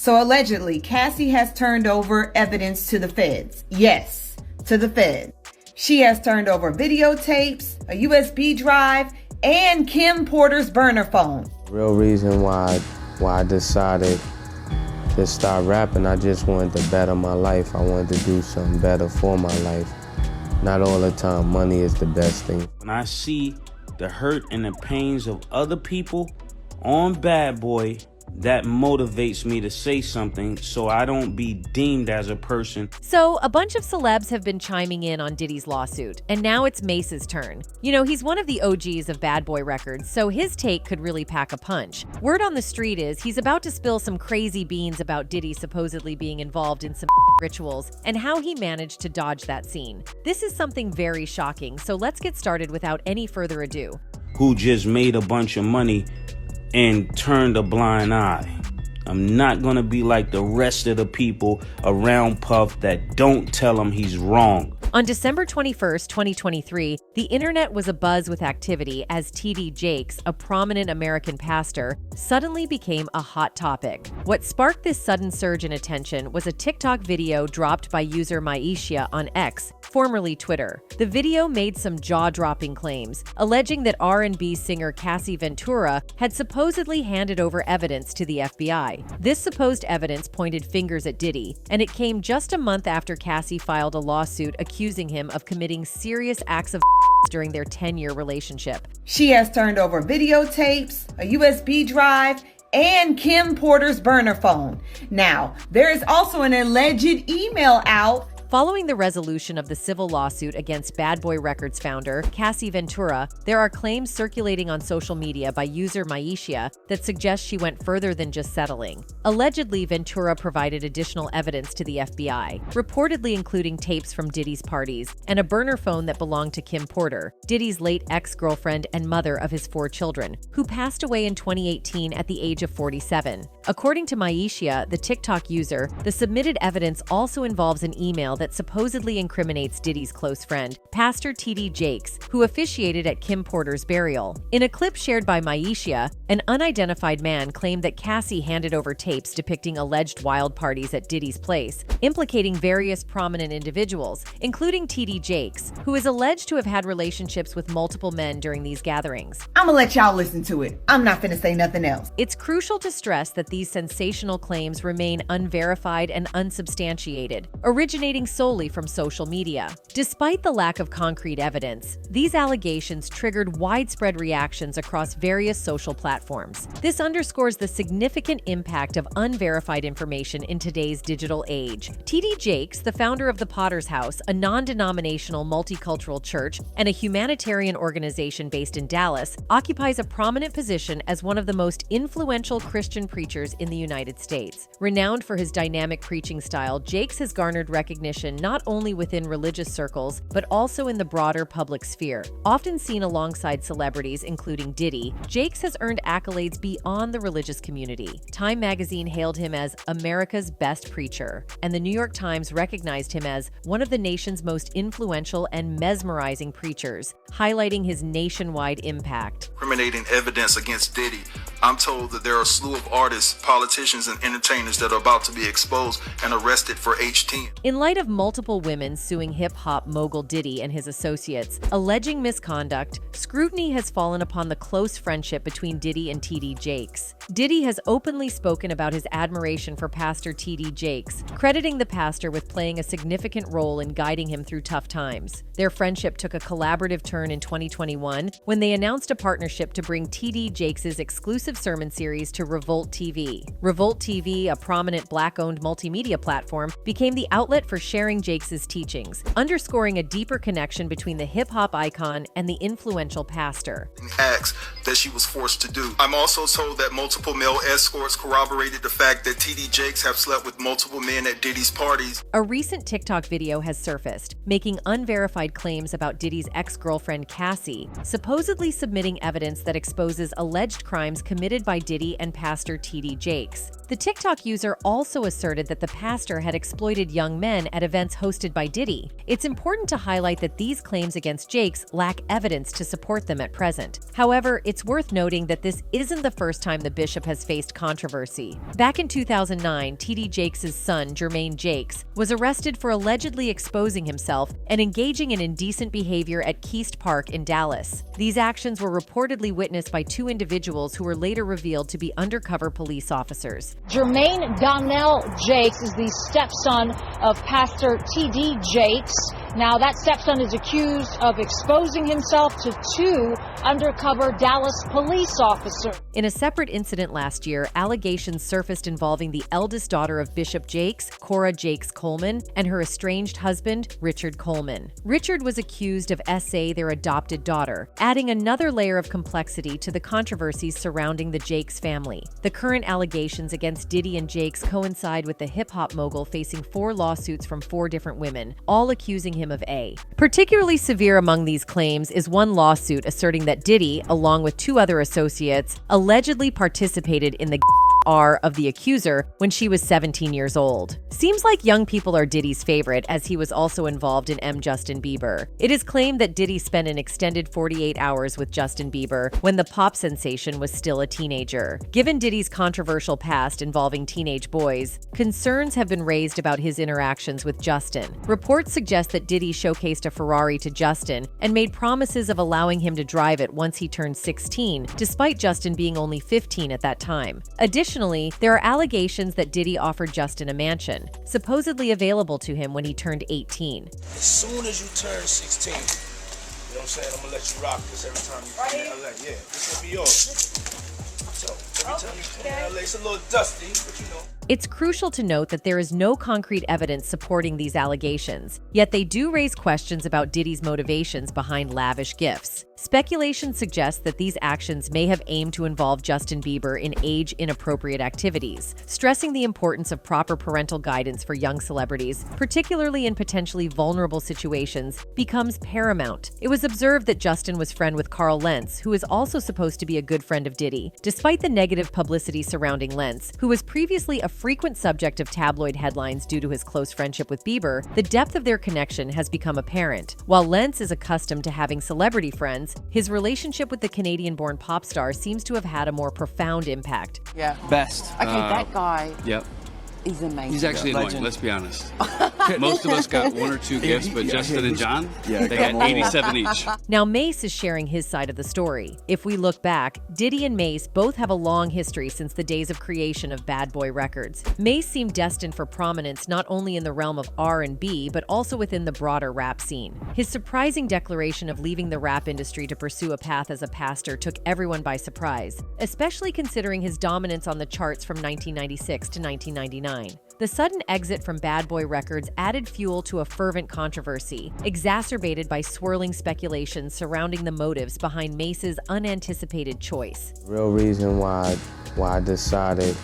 So allegedly, Cassie has turned over evidence to the feds. Yes, to the feds. She has turned over videotapes, a USB drive, and Kim Porter's burner phone. Real reason why I decided to start rapping, I just wanted to better my life. I wanted to do something better for my life. Not all the time, money is the best thing. When I see the hurt and the pains of other people on Bad Boy, that motivates me to say something so I don't be deemed as a person. So, a bunch of celebs have been chiming in on Diddy's lawsuit, and now it's Mase's turn. You know, he's one of the OGs of Bad Boy Records, so his take could really pack a punch. Word on the street is he's about to spill some crazy beans about Diddy supposedly being involved in some rituals and how he managed to dodge that scene. This is something very shocking, so let's get started without any further ado. Who just made a bunch of money and turned a blind eye. I'm not gonna be like the rest of the people around Puff that don't tell him he's wrong. On December 21st, 2023, the internet was abuzz with activity as T.D. Jakes, a prominent American pastor, suddenly became a hot topic. What sparked this sudden surge in attention was a TikTok video dropped by user Maisha on X, formerly Twitter. The video made some jaw-dropping claims, alleging that R&B singer Cassie Ventura had supposedly handed over evidence to the FBI. This supposed evidence pointed fingers at Diddy, and it came just a month after Cassie filed a lawsuit accusing him of committing serious acts of during their 10-year relationship. She has turned over videotapes, a USB drive, and Kim Porter's burner phone. Now, there is also an alleged email out. Following the resolution of the civil lawsuit against Bad Boy Records founder Cassie Ventura, there are claims circulating on social media by user Maisha that suggest she went further than just settling. Allegedly, Ventura provided additional evidence to the FBI, reportedly including tapes from Diddy's parties and a burner phone that belonged to Kim Porter, Diddy's late ex-girlfriend and mother of his 4 children, who passed away in 2018 at the age of 47. According to Maisha, the TikTok user, the submitted evidence also involves an email that supposedly incriminates Diddy's close friend, Pastor T.D. Jakes, who officiated at Kim Porter's burial. In a clip shared by Maisha, an unidentified man claimed that Cassie handed over tapes depicting alleged wild parties at Diddy's place, implicating various prominent individuals, including T.D. Jakes, who is alleged to have had relationships with multiple men during these gatherings. I'm gonna let y'all listen to it. I'm not finna say nothing else. It's crucial to stress that these sensational claims remain unverified and unsubstantiated, originating solely from social media. Despite the lack of concrete evidence, these allegations triggered widespread reactions across various social platforms. This underscores the significant impact of unverified information in today's digital age. T.D. Jakes, the founder of the Potter's House, a non-denominational multicultural church and a humanitarian organization based in Dallas, occupies a prominent position as one of the most influential Christian preachers in the United States. Renowned for his dynamic preaching style, Jakes has garnered recognition not only within religious circles, but also in the broader public sphere. Often seen alongside celebrities including Diddy, Jakes has earned accolades beyond the religious community. Time magazine hailed him as America's best preacher, and the New York Times recognized him as one of the nation's most influential and mesmerizing preachers, highlighting his nationwide impact. Incriminating evidence against Diddy. I'm told that there are a slew of artists, politicians, and entertainers that are about to be exposed and arrested for H10. In light of multiple women suing hip-hop mogul Diddy and his associates, alleging misconduct, scrutiny has fallen upon the close friendship between Diddy and T.D. Jakes. Diddy has openly spoken about his admiration for Pastor T.D. Jakes, crediting the pastor with playing a significant role in guiding him through tough times. Their friendship took a collaborative turn in 2021 when they announced a partnership to bring T.D. Jakes' exclusive sermon series to Revolt TV. Revolt TV, a prominent Black-owned multimedia platform, became the outlet for sharing Jakes' teachings, underscoring a deeper connection between the hip-hop icon and the influential pastor. Acts that she was forced to do. I'm also told that multiple male escorts corroborated the fact that T.D. Jakes have slept with multiple men at Diddy's parties. A recent TikTok video has surfaced, making unverified claims about Diddy's ex-girlfriend Cassie, supposedly submitting evidence that exposes alleged crimes committed committed by Diddy and pastor T.D. Jakes. The TikTok user also asserted that the pastor had exploited young men at events hosted by Diddy. It's important to highlight that these claims against Jakes lack evidence to support them at present. However, it's worth noting that this isn't the first time the bishop has faced controversy. Back in 2009, T.D. Jakes' son, Jermaine Jakes, was arrested for allegedly exposing himself and engaging in indecent behavior at Keast Park in Dallas. These actions were reportedly witnessed by two individuals who were later revealed to be undercover police officers. Jermaine Donnell Jakes is the stepson of Pastor T.D. Jakes. Now, that stepson is accused of exposing himself to two undercover Dallas police officers. In a separate incident last year, allegations surfaced involving the eldest daughter of Bishop Jakes, Cora Jakes Coleman, and her estranged husband, Richard Coleman. Richard was accused of S.A., their adopted daughter, adding another layer of complexity to the controversies surrounding the Jakes family. The current allegations against Diddy and Jakes coincide with the hip-hop mogul facing 4 lawsuits from 4 different women, all accusing him of A. Particularly severe among these claims is one lawsuit asserting that Diddy, along with 2 other associates, allegedly participated in the of the accuser when she was 17 years old. Seems like young people are Diddy's favorite, as he was also involved in Justin Bieber. It is claimed that Diddy spent an extended 48 hours with Justin Bieber when the pop sensation was still a teenager. Given Diddy's controversial past involving teenage boys, concerns have been raised about his interactions with Justin. Reports suggest that Diddy showcased a Ferrari to Justin and made promises of allowing him to drive it once he turned 16, despite Justin being only 15 at that time. Additionally, there are allegations that Diddy offered Justin a mansion, supposedly available to him when he turned 18. As soon as you turn 16, you know what I'm saying, I'm gonna let you rock this every time you come to LA. Yeah, this will be yours. So, every time you come to LA, it's a little dusty, but you know. It's crucial to note that there is no concrete evidence supporting these allegations, yet they do raise questions about Diddy's motivations behind lavish gifts. Speculation suggests that these actions may have aimed to involve Justin Bieber in age-inappropriate activities, stressing the importance of proper parental guidance for young celebrities, particularly in potentially vulnerable situations, becomes paramount. It was observed that Justin was friend with Carl Lentz, who is also supposed to be a good friend of Diddy. Despite the negative publicity surrounding Lentz, who was previously a frequent subject of tabloid headlines due to his close friendship with Bieber, the depth of their connection has become apparent. While Lentz is accustomed to having celebrity friends, his relationship with the Canadian-born pop star seems to have had a more profound impact. Yeah. Best. Okay, that guy. Yep. He's amazing. He's actually annoying, let's be honest. Most of us got 1 or 2 gifts, but Justin and John, they got 87 each. Now, Mase is sharing his side of the story. If we look back, Diddy and Mase both have a long history since the days of creation of Bad Boy Records. Mase seemed destined for prominence not only in the realm of R&B, but also within the broader rap scene. His surprising declaration of leaving the rap industry to pursue a path as a pastor took everyone by surprise, especially considering his dominance on the charts from 1996 to 1999. The sudden exit from Bad Boy Records added fuel to a fervent controversy, exacerbated by swirling speculations surrounding the motives behind Mase's unanticipated choice. The real reason why I decided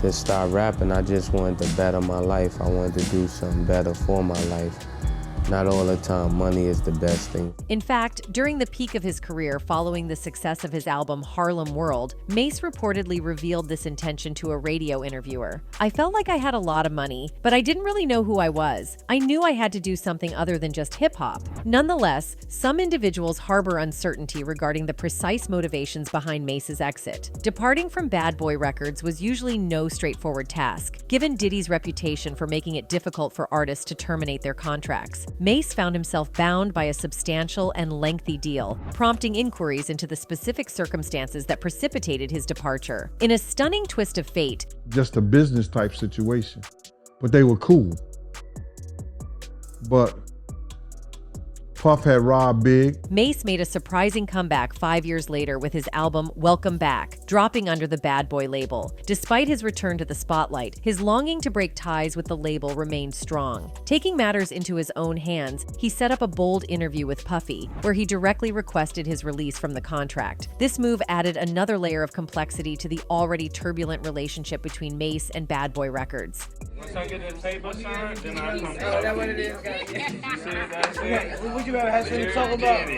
to start rapping, I just wanted to better my life. I wanted to do something better for my life. Not all the time, money is the best thing. In fact, during the peak of his career following the success of his album Harlem World, Mase reportedly revealed this intention to a radio interviewer. "I felt like I had a lot of money, but I didn't really know who I was. I knew I had to do something other than just hip-hop." Nonetheless, some individuals harbor uncertainty regarding the precise motivations behind Mase's exit. Departing from Bad Boy Records was usually no straightforward task, given Diddy's reputation for making it difficult for artists to terminate their contracts. Mase found himself bound by a substantial and lengthy deal, prompting inquiries into the specific circumstances that precipitated his departure. In a stunning twist of fate, just a business type situation, but they were cool. But Puff had robbed big. Mase made a surprising comeback 5 years later with his album Welcome Back, dropping under the Bad Boy label. Despite his return to the spotlight, his longing to break ties with the label remained strong. Taking matters into his own hands, he set up a bold interview with Puffy, where he directly requested his release from the contract. This move added another layer of complexity to the already turbulent relationship between Mase and Bad Boy Records. Once I get the paper signed, then I come back. Oh, that's what it is, guys. What you ever had something to talk about?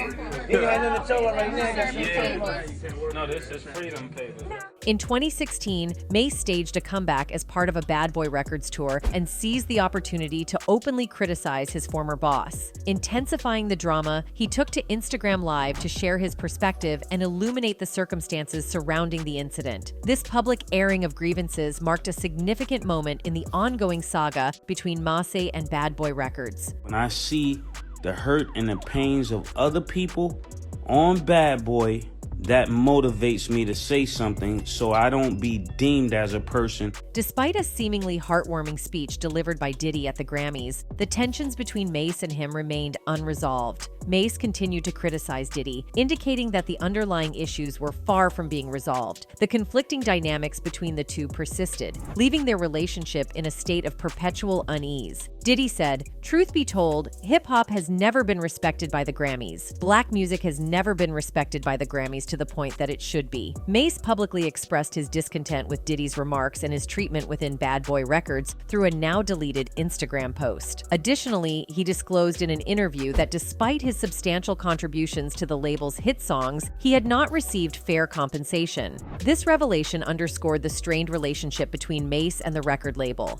You had nothing to talk about right now, got something to talk about. No, No, this is Freedom Papers. In 2016, Mase staged a comeback as part of a Bad Boy Records tour and seized the opportunity to openly criticize his former boss. Intensifying the drama, he took to Instagram Live to share his perspective and illuminate the circumstances surrounding the incident. This public airing of grievances marked a significant moment in the ongoing saga between Mase and Bad Boy Records. When I see the hurt and the pains of other people on Bad Boy, that motivates me to say something so I don't be deemed as a person. Despite a seemingly heartwarming speech delivered by Diddy at the Grammys, the tensions between Mase and him remained unresolved. Mase continued to criticize Diddy, indicating that the underlying issues were far from being resolved. The conflicting dynamics between the two persisted, leaving their relationship in a state of perpetual unease. Diddy said, "Truth be told, hip-hop has never been respected by the Grammys. Black music has never been respected by the Grammys to the point that it should be." Mase publicly expressed his discontent with Diddy's remarks and his treatment within Bad Boy Records through a now-deleted Instagram post. Additionally, he disclosed in an interview that despite his substantial contributions to the label's hit songs, he had not received fair compensation. This revelation underscored the strained relationship between Mase and the record label.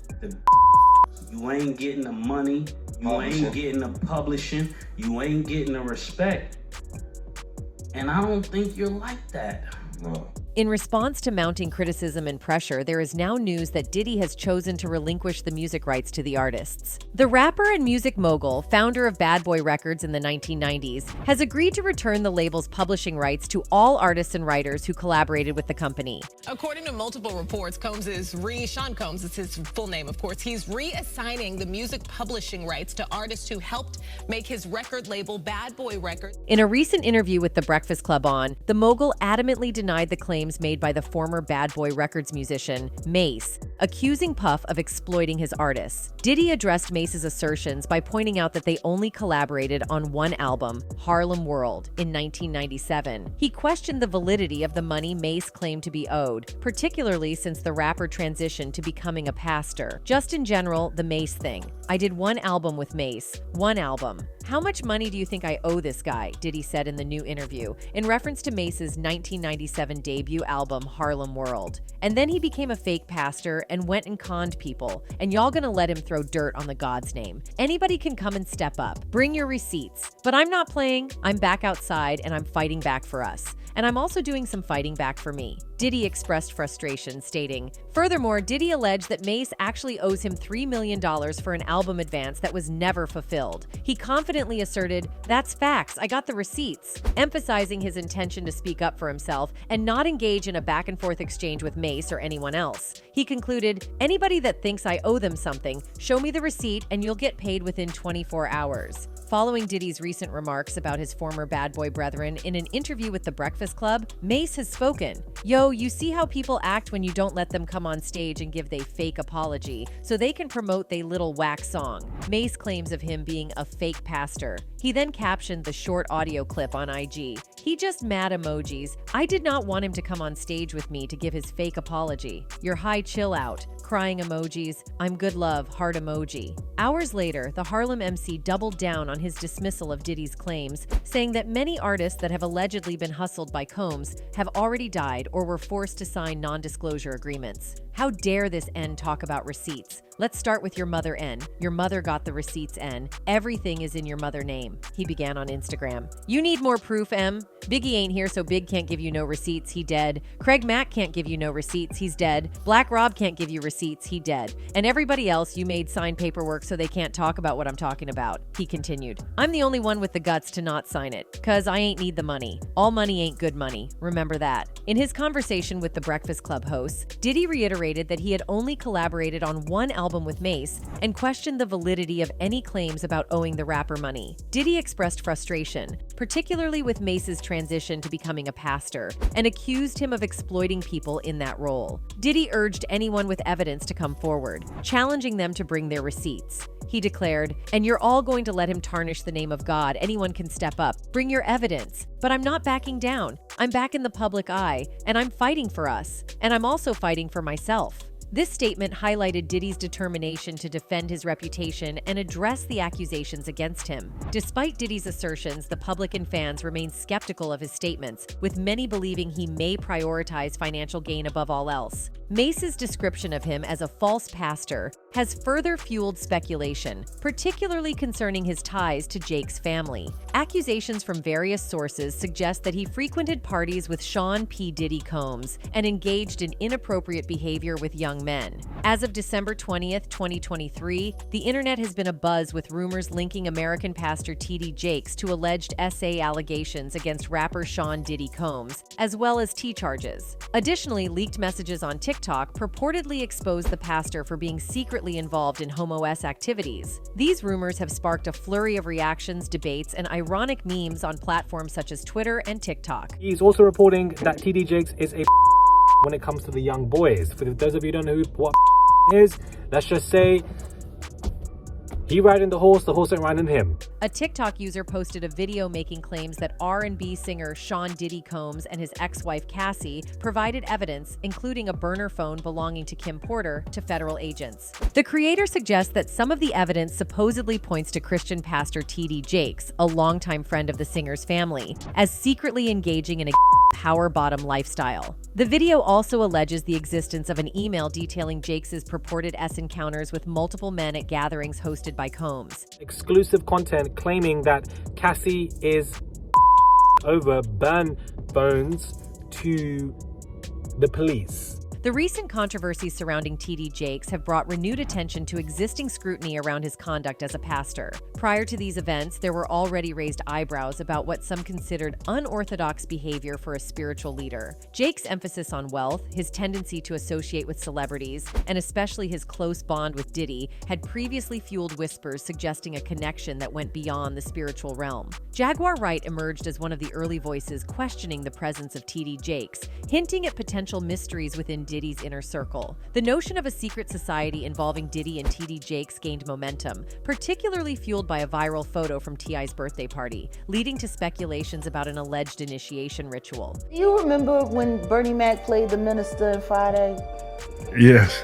You ain't getting the money, you ain't getting the publishing, you ain't getting the respect. And I don't think you're like that. No. In response to mounting criticism and pressure, there is now news that Diddy has chosen to relinquish the music rights to the artists. The rapper and music mogul, founder of Bad Boy Records in the 1990s, has agreed to return the label's publishing rights to all artists and writers who collaborated with the company. According to multiple reports, Sean Combs is his full name, of course. He's reassigning the music publishing rights to artists who helped make his record label Bad Boy Records. In a recent interview with The Breakfast Club the mogul adamantly denied the claims made by the former Bad Boy Records musician, Mase, accusing Puff of exploiting his artists. Diddy addressed Mase's assertions by pointing out that they only collaborated on one album, Harlem World, in 1997. He questioned the validity of the money Mase claimed to be owed, particularly since the rapper transitioned to becoming a pastor. Just in general, the Mase thing. "I did one album with Mase. One album. How much money do you think I owe this guy?" Diddy said in the new interview, in reference to Mase's 1997 debut album, Harlem World. And then he became a fake pastor and went and conned people, and y'all gonna let him throw dirt on the God's name. Anybody can come and step up. Bring your receipts. But I'm not playing. I'm back outside and I'm fighting back for us. And I'm also doing some fighting back for me. Diddy expressed frustration, stating, furthermore, Diddy alleged that Mase actually owes him $3 million for an album advance that was never fulfilled. He confidently asserted, "That's facts, I got the receipts," emphasizing his intention to speak up for himself and not engage in a back-and-forth exchange with Mase or anyone else. He concluded, "Anybody that thinks I owe them something, show me the receipt and you'll get paid within 24 hours. Following Diddy's recent remarks about his former Bad Boy brethren in an interview with The Breakfast Club, Mase has spoken. "Yo, you see how people act when you don't let them come on stage and give they fake apology, so they can promote they little whack song." Mase claims of him being a fake pastor. He then captioned the short audio clip on IG. "He just mad emojis. I did not want him to come on stage with me to give his fake apology. You're high chill out. Crying emojis. I'm good love, heart emoji." Hours later, the Harlem MC doubled down on his dismissal of Diddy's claims, saying that many artists that have allegedly been hustled by Combs have already died or were forced to sign non-disclosure agreements. "How dare this N talk about receipts? Let's start with your mother N. Your mother got the receipts N. Everything is in your mother name," he began on Instagram. "You need more proof, M. Biggie ain't here, so Big can't give you no receipts, he dead. Craig Mack can't give you no receipts, he's dead. Black Rob can't give you receipts, he dead. And everybody else you made sign paperwork so they can't talk about what I'm talking about," he continued. "I'm the only one with the guts to not sign it, cause I ain't need the money. All money ain't good money. Remember that." In his conversation with The Breakfast Club hosts, Diddy reiterated that he had only collaborated on one album with Mase and questioned the validity of any claims about owing the rapper money. Diddy expressed frustration, particularly with Mase's transition to becoming a pastor, and accused him of exploiting people in that role. Diddy urged anyone with evidence to come forward, challenging them to bring their receipts. He declared, "And you're all going to let him tarnish the name of God. Anyone can step up. Bring your evidence. But I'm not backing down. I'm back in the public eye, and I'm fighting for us. And I'm also fighting for myself." This statement highlighted Diddy's determination to defend his reputation and address the accusations against him. Despite Diddy's assertions, the public and fans remain skeptical of his statements, with many believing he may prioritize financial gain above all else. Mase's description of him as a false pastor has further fueled speculation, particularly concerning his ties to Jake's family. Accusations from various sources suggest that he frequented parties with Sean P. Diddy Combs and engaged in inappropriate behavior with young men. As of December 20th, 2023, the internet has been abuzz with rumors linking American pastor T.D. Jakes to alleged SA allegations against rapper Sean Diddy Combs, as well as T charges. Additionally, leaked messages on TikTok purportedly exposed the pastor for being secretly involved in homo-s activities. These rumors have sparked a flurry of reactions, debates, and ironic memes on platforms such as Twitter and TikTok. He's also reporting that T.D. Jakes is a when it comes to the young boys. For those of you who don't know what is, let's just say he riding the horse ain't riding him. A TikTok user posted a video making claims that R&B singer Sean Diddy Combs and his ex-wife Cassie provided evidence, including a burner phone belonging to Kim Porter, to federal agents. The creator suggests that some of the evidence supposedly points to Christian pastor T.D. Jakes, a longtime friend of the singer's family, as secretly engaging in a power bottom lifestyle. The video also alleges the existence of an email detailing Jakes' purported encounters with multiple men at gatherings hosted by Combs. Exclusive content claiming that Cassie is over burn phones to the police. The recent controversies surrounding T.D. Jakes have brought renewed attention to existing scrutiny around his conduct as a pastor. Prior to these events, there were already raised eyebrows about what some considered unorthodox behavior for a spiritual leader. Jakes' emphasis on wealth, his tendency to associate with celebrities, and especially his close bond with Diddy, had previously fueled whispers suggesting a connection that went beyond the spiritual realm. Jaguar Wright emerged as one of the early voices questioning the presence of T.D. Jakes, hinting at potential mysteries within Diddy's inner circle. The notion of a secret society involving Diddy and T.D. Jakes gained momentum, particularly fueled by a viral photo from T.I.'s birthday party, leading to speculations about an alleged initiation ritual. Do you remember when Bernie Mac played the minister in Friday? Yes.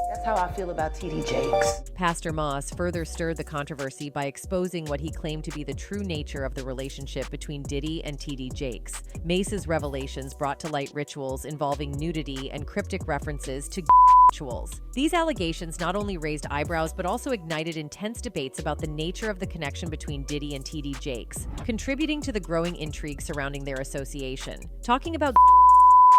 That's how I feel about T.D. Jakes. Pastor Mase further stirred the controversy by exposing what he claimed to be the true nature of the relationship between Diddy and T.D. Jakes. Mase's revelations brought to light rituals involving nudity and cryptic references to rituals. These allegations not only raised eyebrows but also ignited intense debates about the nature of the connection between Diddy and T.D. Jakes, contributing to the growing intrigue surrounding their association. Talking about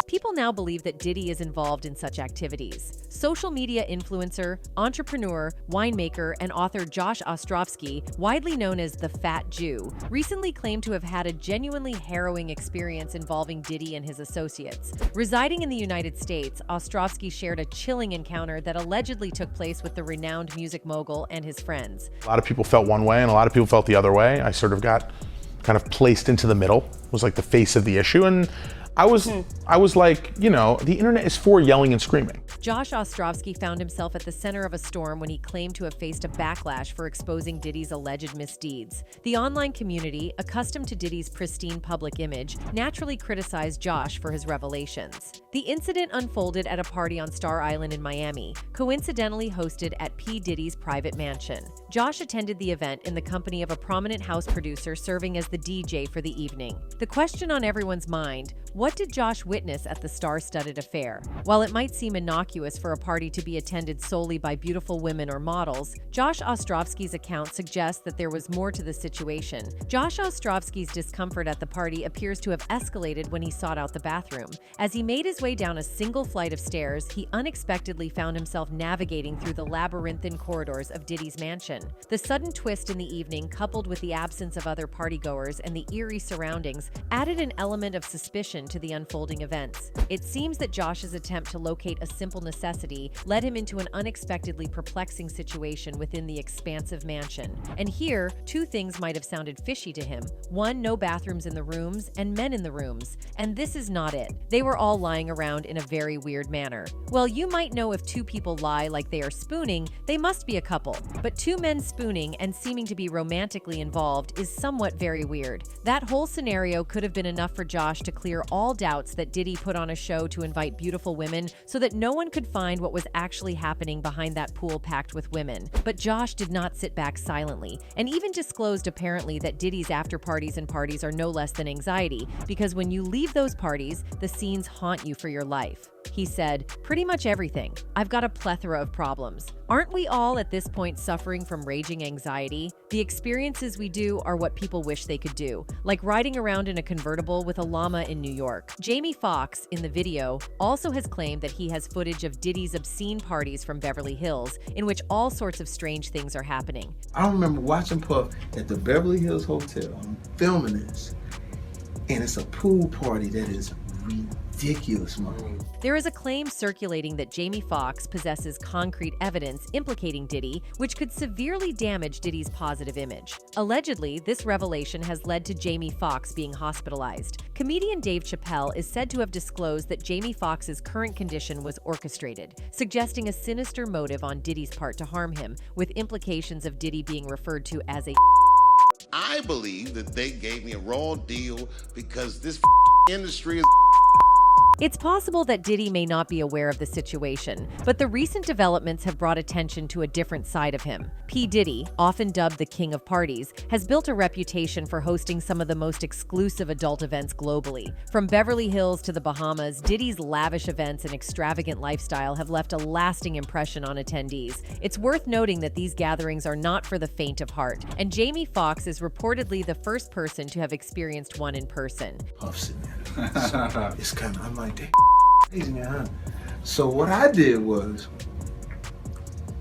people now believe that Diddy is involved in such activities. Social media influencer, entrepreneur, winemaker, and author Josh Ostrovsky, widely known as the Fat Jew, recently claimed to have had a genuinely harrowing experience involving Diddy and his associates. Residing in the United States, Ostrovsky shared a chilling encounter that allegedly took place with the renowned music mogul and his friends. A lot of people felt one way and a lot of people felt the other way. I sort of got kind of placed into the middle, was like the face of the issue, and I was like, you know, the internet is for yelling and screaming. Josh Ostrovsky found himself at the center of a storm when he claimed to have faced a backlash for exposing Diddy's alleged misdeeds. The online community, accustomed to Diddy's pristine public image, naturally criticized Josh for his revelations. The incident unfolded at a party on Star Island in Miami, coincidentally hosted at P. Diddy's private mansion. Josh attended the event in the company of a prominent house producer serving as the DJ for the evening. The question on everyone's mind: what did Josh witness at the star-studded affair? While it might seem innocuous for a party to be attended solely by beautiful women or models, Josh Ostrovsky's account suggests that there was more to the situation. Josh Ostrovsky's discomfort at the party appears to have escalated when he sought out the bathroom. As he made his way down a single flight of stairs, he unexpectedly found himself navigating through the labyrinthine corridors of Diddy's mansion. The sudden twist in the evening, coupled with the absence of other partygoers and the eerie surroundings, added an element of suspicion to the unfolding events. It seems that Josh's attempt to locate a simple necessity led him into an unexpectedly perplexing situation within the expansive mansion. And here, two things might have sounded fishy to him. One, no bathrooms in the rooms, and men in the rooms. And this is not it. They were all lying lying around in a very weird manner. Well, you might know if two people lie like they are spooning, they must be a couple. But two men spooning and seeming to be romantically involved is somewhat very weird. That whole scenario could have been enough for Josh to clear all doubts that Diddy put on a show to invite beautiful women so that no one could find what was actually happening behind that pool packed with women. But Josh did not sit back silently, and even disclosed apparently that Diddy's after parties and parties are no less than anxiety, because when you leave those parties, the scenes haunt you for your life. He said, "Pretty much everything. I've got a plethora of problems." Aren't we all at this point suffering from raging anxiety? The experiences we do are what people wish they could do, like riding around in a convertible with a llama in New York. Jamie Foxx, in the video, also has claimed that he has footage of Diddy's obscene parties from Beverly Hills, in which all sorts of strange things are happening. I remember watching Puff at the Beverly Hills Hotel. I'm filming this, and it's a pool party that is ridiculous, man. There is a claim circulating that Jamie Foxx possesses concrete evidence implicating Diddy, which could severely damage Diddy's positive image. Allegedly, this revelation has led to Jamie Foxx being hospitalized. Comedian Dave Chappelle is said to have disclosed that Jamie Foxx's current condition was orchestrated, suggesting a sinister motive on Diddy's part to harm him, with implications of Diddy being referred to as a I believe that they gave me a raw deal because this industry is. It's possible that Diddy may not be aware of the situation, but the recent developments have brought attention to a different side of him. P. Diddy, often dubbed the King of Parties, has built a reputation for hosting some of the most exclusive adult events globally. From Beverly Hills to the Bahamas, Diddy's lavish events and extravagant lifestyle have left a lasting impression on attendees. It's worth noting that these gatherings are not for the faint of heart, and Jamie Foxx is reportedly the first person to have experienced one in person. Puff's in there. So it's kind of, I'm like, that crazy, man, huh? So what I did was,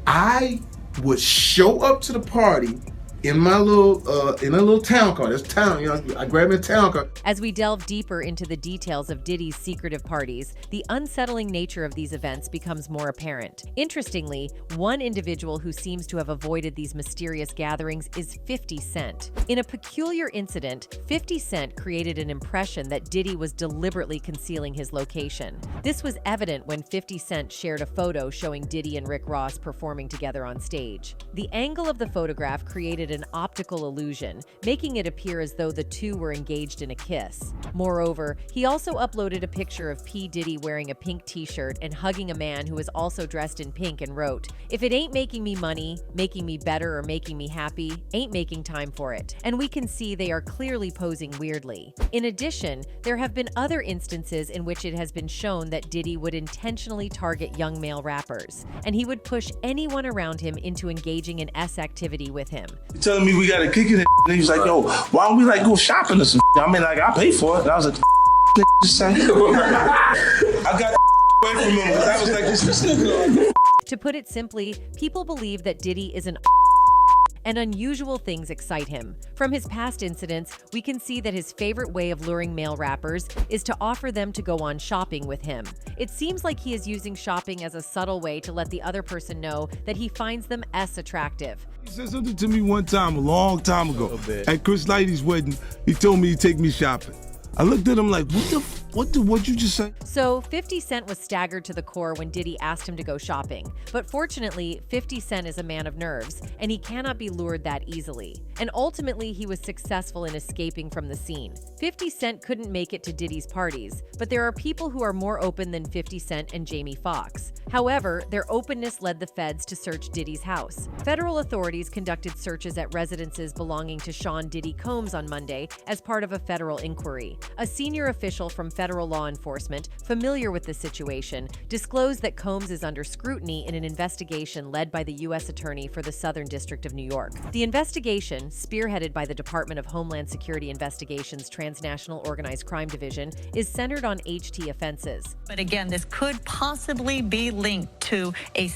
I would show up to the party in my little town car. This town, you know, I grabbed me a town car. As we delve deeper into the details of Diddy's secretive parties, the unsettling nature of these events becomes more apparent. Interestingly, one individual who seems to have avoided these mysterious gatherings is 50 Cent. In a peculiar incident, 50 Cent created an impression that Diddy was deliberately concealing his location. This was evident when 50 Cent shared a photo showing Diddy and Rick Ross performing together on stage. The angle of the photograph created an optical illusion, making it appear as though the two were engaged in a kiss. Moreover, he also uploaded a picture of P. Diddy wearing a pink t-shirt and hugging a man who was also dressed in pink and wrote, "If it ain't making me money, making me better, or making me happy, ain't making time for it." And we can see they are clearly posing weirdly. In addition, there have been other instances in which it has been shown that Diddy would intentionally target young male rappers, and he would push anyone around him into engaging in S activity with him. Telling me we gotta kick it, and he was like, "Yo, why don't we like go shopping or some?" I mean, like I pay for it. And I was like, "Just say." I got away from him because I was like, "This nigga." To put it simply, people believe that Diddy is an and unusual things excite him. From his past incidents, we can see that his favorite way of luring male rappers is to offer them to go on shopping with him. It seems like he is using shopping as a subtle way to let the other person know that he finds them attractive. He said something to me one time, a long time ago. At Chris Lighty's wedding, he told me to take me shopping. I looked at him like, what'd you just say? So 50 Cent was staggered to the core when Diddy asked him to go shopping. But fortunately, 50 Cent is a man of nerves, and he cannot be lured that easily. And ultimately, he was successful in escaping from the scene. 50 Cent couldn't make it to Diddy's parties, but there are people who are more open than 50 Cent and Jamie Foxx. However, their openness led the feds to search Diddy's house. Federal authorities conducted searches at residences belonging to Sean Diddy Combs on Monday as part of a federal inquiry. A senior official from federal law enforcement, familiar with the situation, disclosed that Combs is under scrutiny in an investigation led by the U.S. Attorney for the Southern District of New York. The investigation, spearheaded by the Department of Homeland Security Investigations Transnational Organized Crime Division, is centered on HT offenses. But again, this could possibly be linked to a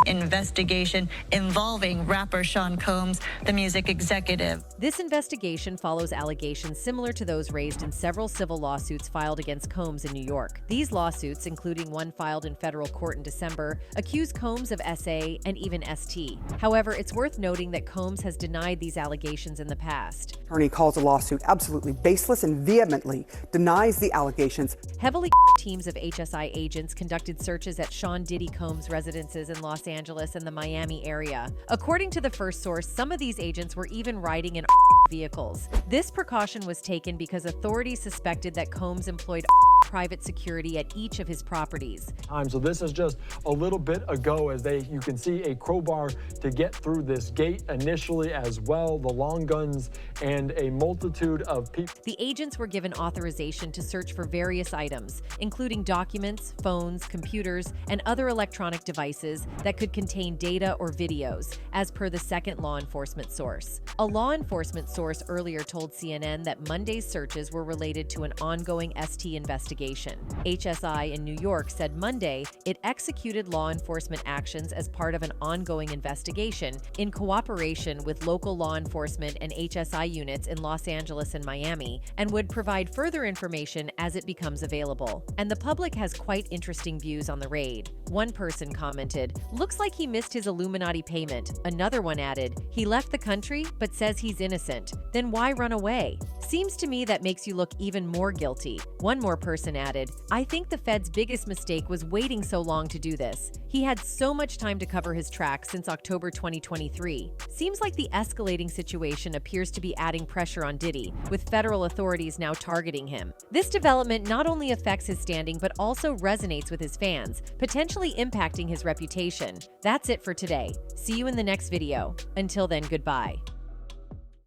investigation involving rapper Sean Combs, the music executive. This investigation follows allegations similar to those raised in several civil lawsuits filed against Combs in New York. These lawsuits, including one filed in federal court in December, accuse Combs of SA and even ST. However, it's worth noting that Combs has denied these allegations in the past. Attorney calls the lawsuit absolutely baseless and vehemently denies the allegations. Heavily teams of HSI agents conducted searches at Sean Diddy Combs' residences in Los Angeles and the Miami area. According to the first source, some of these agents were even riding in vehicles. This precaution was taken because authorities suspected that Combs employed private security at each of his properties. So this is just a little bit ago, as you can see a crowbar to get through this gate initially, as well, the long guns and a multitude of people. The agents were given authorization to search for various items, including documents, phones, computers, and other electronic devices that could contain data or videos, as per the second law enforcement source. A law enforcement source earlier told CNN that Monday's searches were related to an ongoing ST investigation. HSI in New York said Monday it executed law enforcement actions as part of an ongoing investigation in cooperation with local law enforcement and HSI units in Los Angeles and Miami, and would provide further information as it becomes available. And the public has quite interesting views on the raid. One person commented, "Looks like he missed his Illuminati payment." Another one added, "He left the country but says he's innocent. Then why run away? Seems to me that makes you look even more guilty." One more person added, "I think the Fed's biggest mistake was waiting so long to do this. He had so much time to cover his tracks since October 2023. Seems like the escalating situation appears to be adding pressure on Diddy, with federal authorities now targeting him. This development not only affects his standing but also resonates with his fans, potentially impacting his reputation." That's it for today. See you in the next video. Until then, goodbye.